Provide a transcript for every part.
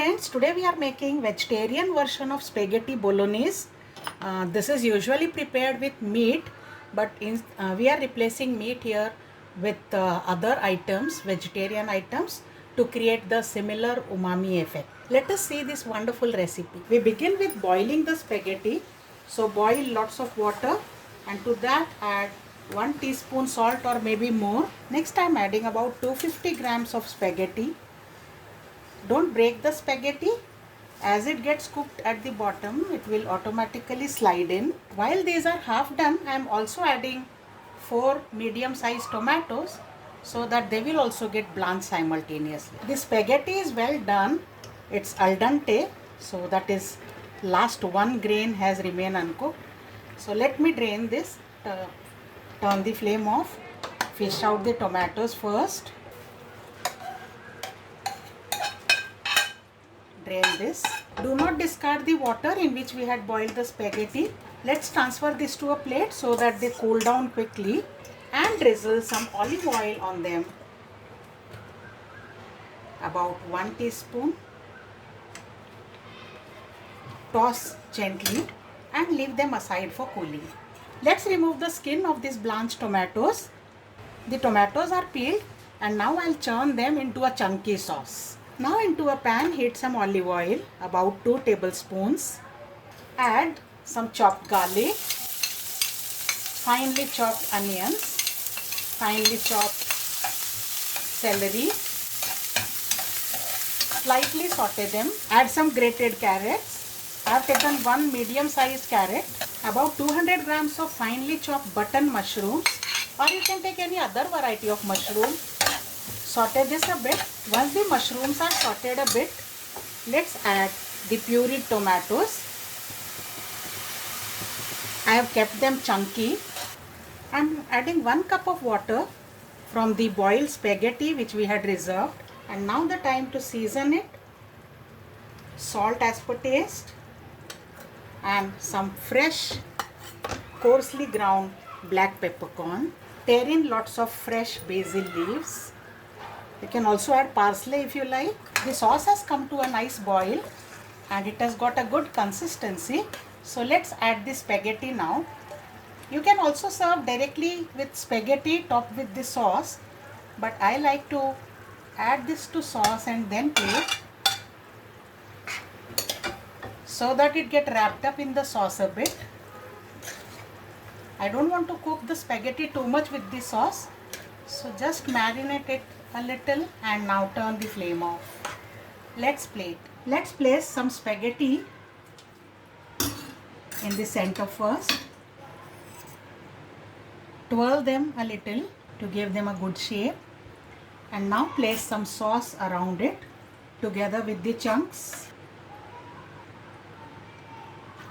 friends, today we are making vegetarian version of spaghetti bolognese. This is usually prepared with meat, but we are replacing meat here with other items, vegetarian items, to create the similar umami effect. Let us see this wonderful recipe. We begin with boiling the spaghetti. So boil lots of water, and to that add 1 teaspoon salt or maybe more. Next I am adding about 250 grams of spaghetti. Don't break the spaghetti. As it gets cooked at the bottom, it will automatically slide in. While these are half done, I am also adding 4 medium sized tomatoes so that they will also get blanched simultaneously. The spaghetti is well done. It's al dente, so that is last one grain has remained uncooked. So let me drain this. Turn the flame off. Fish out the tomatoes first. Drain this. Do not discard the water in which we had boiled the spaghetti. Let's transfer this to a plate so that they cool down quickly, and drizzle some olive oil on them. About 1 teaspoon. Toss gently and leave them aside for cooling. Let's remove the skin of these blanched tomatoes. The tomatoes are peeled, and now I'll churn them into a chunky sauce. Now into a pan, heat some olive oil, about 2 tablespoons. Add some chopped garlic, finely chopped onions, finely chopped celery. Slightly saute them. Add some grated carrots. I have taken 1 medium sized carrot, about 200 grams of finely chopped button mushrooms, or you can take any other variety of mushroom. Saute this a bit. Once the mushrooms are sauteed a bit, let's add the pureed tomatoes. I have kept them chunky. I am adding 1 cup of water from the boiled spaghetti which we had reserved. And now the time to season it. Salt as per taste, and some fresh coarsely ground black peppercorn. Tear in lots of fresh basil leaves. You can also add parsley if you like. The sauce has come to a nice boil and it has got a good consistency. So let's add the spaghetti now. You can also serve directly with spaghetti topped with the sauce, but I like to add this to sauce and then plate so that it get wrapped up in the sauce a bit. I don't want to cook the spaghetti too much with the sauce, so just marinate it a little and now turn the flame off. Let's plate. Let's place some spaghetti in the center first. Twirl them a little to give them a good shape, and now place some sauce around it together with the chunks.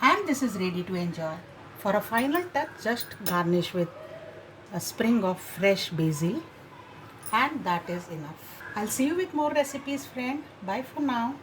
And this is ready to enjoy. For a final touch, just garnish with a sprig of fresh basil, and that is enough. I'll see you with more recipes, friend. Bye for now.